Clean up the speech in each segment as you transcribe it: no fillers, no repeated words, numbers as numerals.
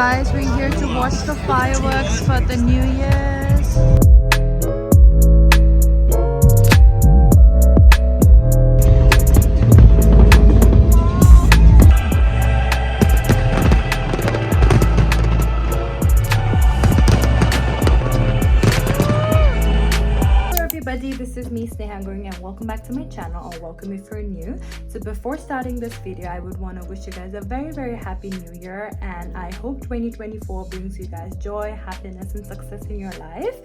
guys, we're here to watch the fireworks for the New Year's. This is me, Sneha, Gurung, and welcome back to my channel, or welcome if you're new. So before starting this video, I would want to wish you guys a very happy new year, and I hope 2024 brings you guys joy, happiness and success in your life.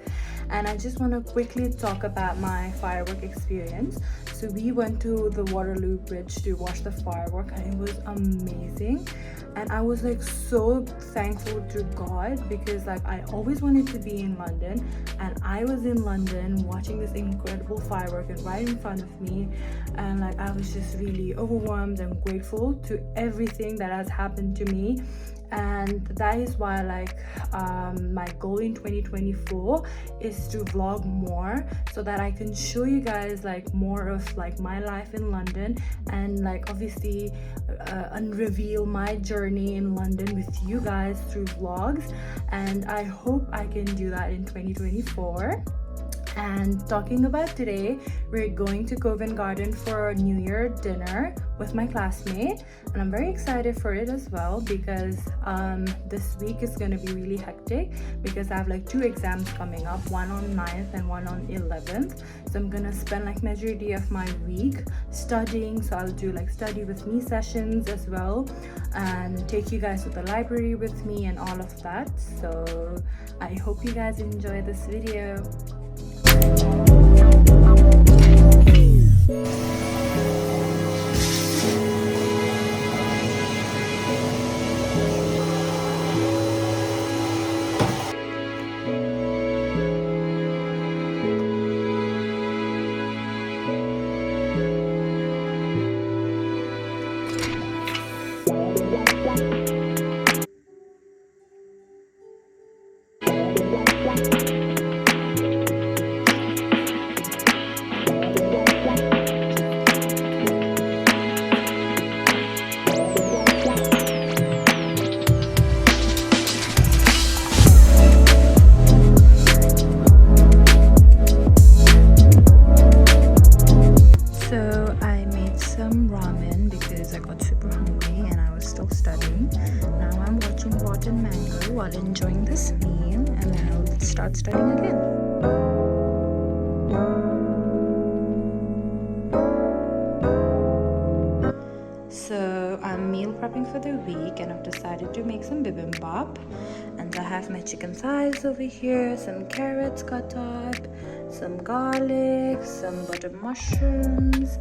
And I just want to quickly talk about my firework experience. So we went to the Waterloo Bridge to watch the firework, and it was amazing. And I was like so thankful to God, because like I always wanted to be in London, and I was in London watching this incredible firework and right in front of me, and like I was just really overwhelmed and grateful to everything that has happened to me. And that is why like my goal in 2024 is to vlog more, so that I can show you guys like more of like my life in London, and like obviously unreveal my journey in London with you guys through vlogs. And I hope I can do that in 2024. And talking about today, we're going to Covent Garden for a New Year dinner with my classmate, and I'm very excited for it as well, because this week is going to be really hectic, because I have like 2 exams coming up, one on 9th and one on 11th. So I'm gonna spend like majority of my week studying. So I'll do like study with me sessions as well, and take you guys to the library with me and all of that. So I hope you guys enjoy this video. While enjoying this meal, and then I'll start studying again. So I'm meal prepping for the week, and I've decided to make some bibimbap. And I have my chicken thighs over here, some carrots cut up, some garlic, some buttered mushrooms,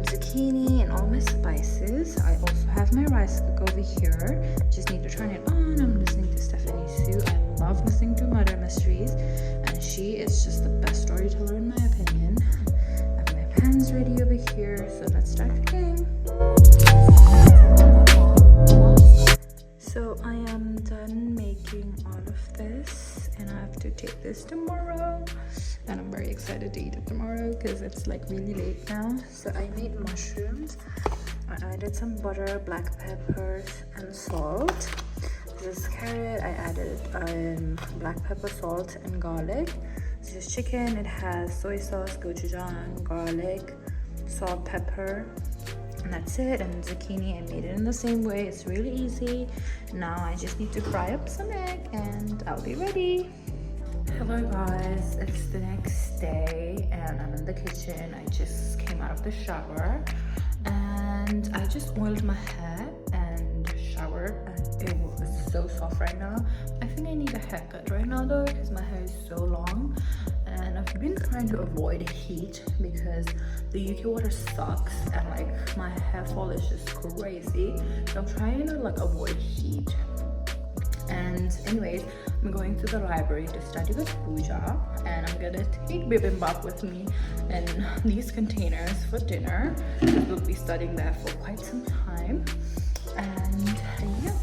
zucchini, and all my spices. I also have my rice cooker over here. Just need to turn it on. I'm listening to Stephanie Sue. I love listening to murder mysteries, and she is just the best storyteller in my opinion. I have my pans ready over here, so let's start cooking. So I am done making all of this, and I have to take this tomorrow, and I'm very excited to eat it tomorrow because it's like really late now. So I made mushrooms. I added some butter, black peppers and salt. This carrot, I added black pepper, salt and garlic. This chicken, it has soy sauce, gochujang, garlic, salt, pepper, and that's it. And zucchini, I made it in the same way. It's really easy. Now I just need to fry up some egg and I'll be ready. Hello guys, it's the next day and I'm in the kitchen. I just came out of the shower and I just oiled my hair and showered, and it was so soft right now. I think I need a haircut right now though, because my hair is so long, and I've been trying to avoid heat because the UK water sucks and like my hair fall is just crazy. So I'm trying to like avoid heat. And anyways, I'm going to the library to study with Pooja, and I'm gonna take bibimbap with me in these containers for dinner, because we'll be studying there for quite some time. And yeah.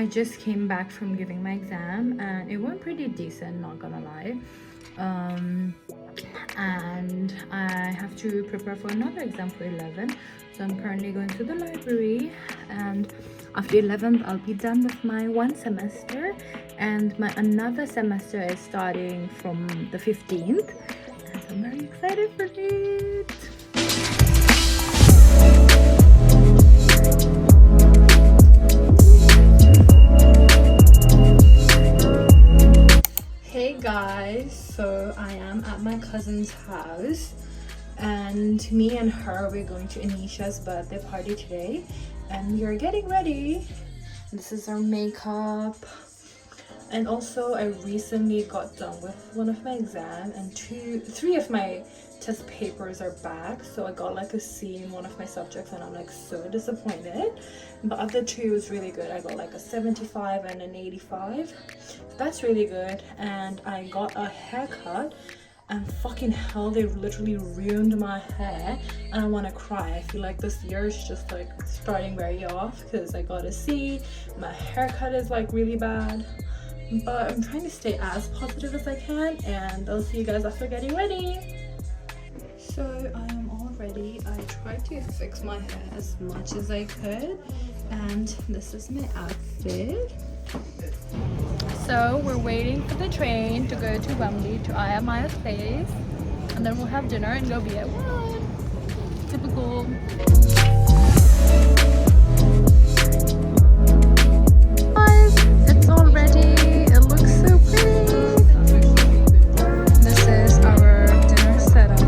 I just came back from giving my exam and it went pretty decent, not gonna lie. And I have to prepare for another exam for 11, so I'm currently going to the library, and after 11th I'll be done with my one semester, and my another semester is starting from the 15th, and I'm very excited for it. Hey guys, so I am at my cousin's house and me and her, we're going to Anisha's birthday party today and we are getting ready. This is our makeup, and also I recently got done with one of my exams and three of my test papers are back, so I got like a C in one of my subjects and I'm like so disappointed, but other two was really good. I got like a 75 and an 85, so that's really good. And I got a haircut and fucking hell, they literally ruined my hair and I want to cry. I feel like this year is just like starting very off because I got a C, my haircut is like really bad, but I'm trying to stay as positive as I can, and I'll see you guys after getting ready. So I am all ready. I tried to fix my hair as much as I could, and this is my outfit. So we're waiting for the train to go to Wembley to Ayamaya's place, and then we'll have dinner and go be at one. Typical. Guys, it's all ready. It looks so pretty. This is our dinner setup.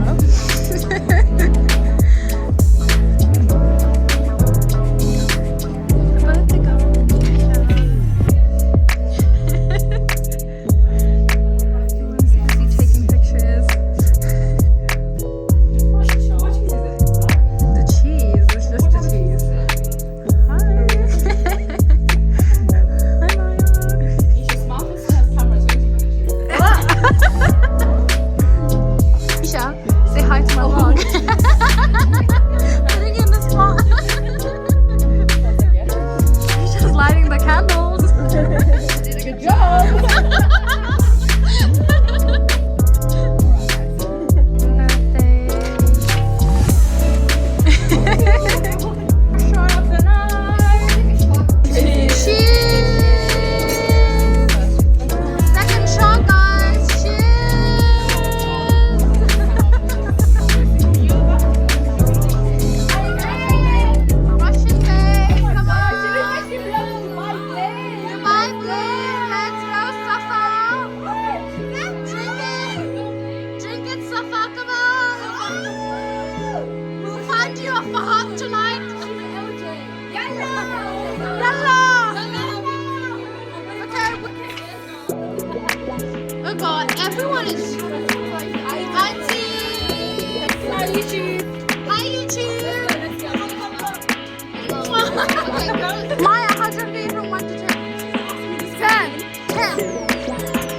Oh god, everyone is. Hi YouTube. Hi YouTube. Maya, how do you from 1 to 10? 10. 10.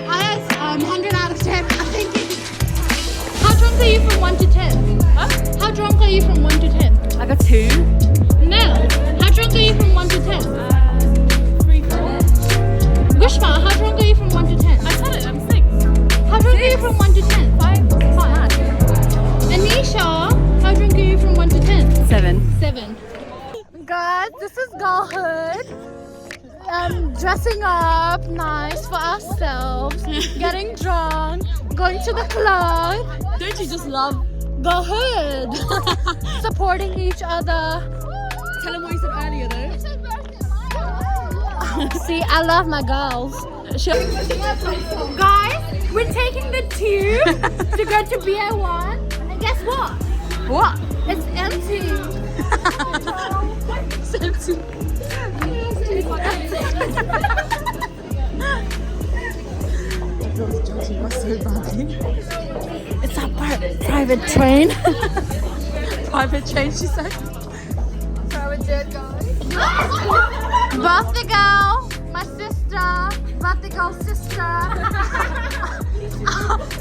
I 100 out of 10. I think. How drunk are you from 1 to 10? Huh? How drunk are you from 1 to 10? I got 2. No. How drunk are you from 1 to 10? 3, 4. Wishma, how drunk are you from 1 to 10? I said it, I'm 6. How drunk are you from 1 to 10? 5. 5. Anisha, how drunk are you from 1 to 10? 7. 7. Guys, this is girlhood. Dressing up nice for ourselves, getting drunk, going to the club. Don't you just love? Girlhood. Supporting each other. Tell them what you said earlier though. See, I love my girls. Guys, we're taking the tube to go to BA1, and guess what? What? It's empty. It's empty. It's a private train. Private train, she said. Private jet, guys. Birthday girl, my sister. Birthday girl, sister.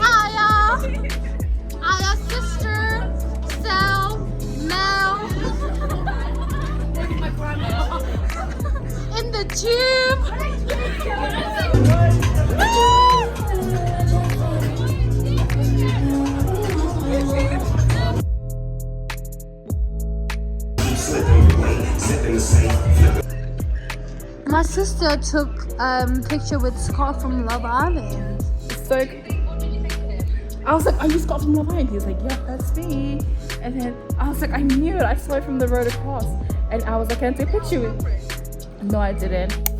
Aya, sister. Sel, Mel. In the tube. My sister took picture with Scott from Love Island. So I was like, "Are you Scott from Love Island?" He was like, "Yep, that's me." And then I was like, "I knew it. I saw it from the road across." And I was like, "Can I take a picture with you?" No, I didn't.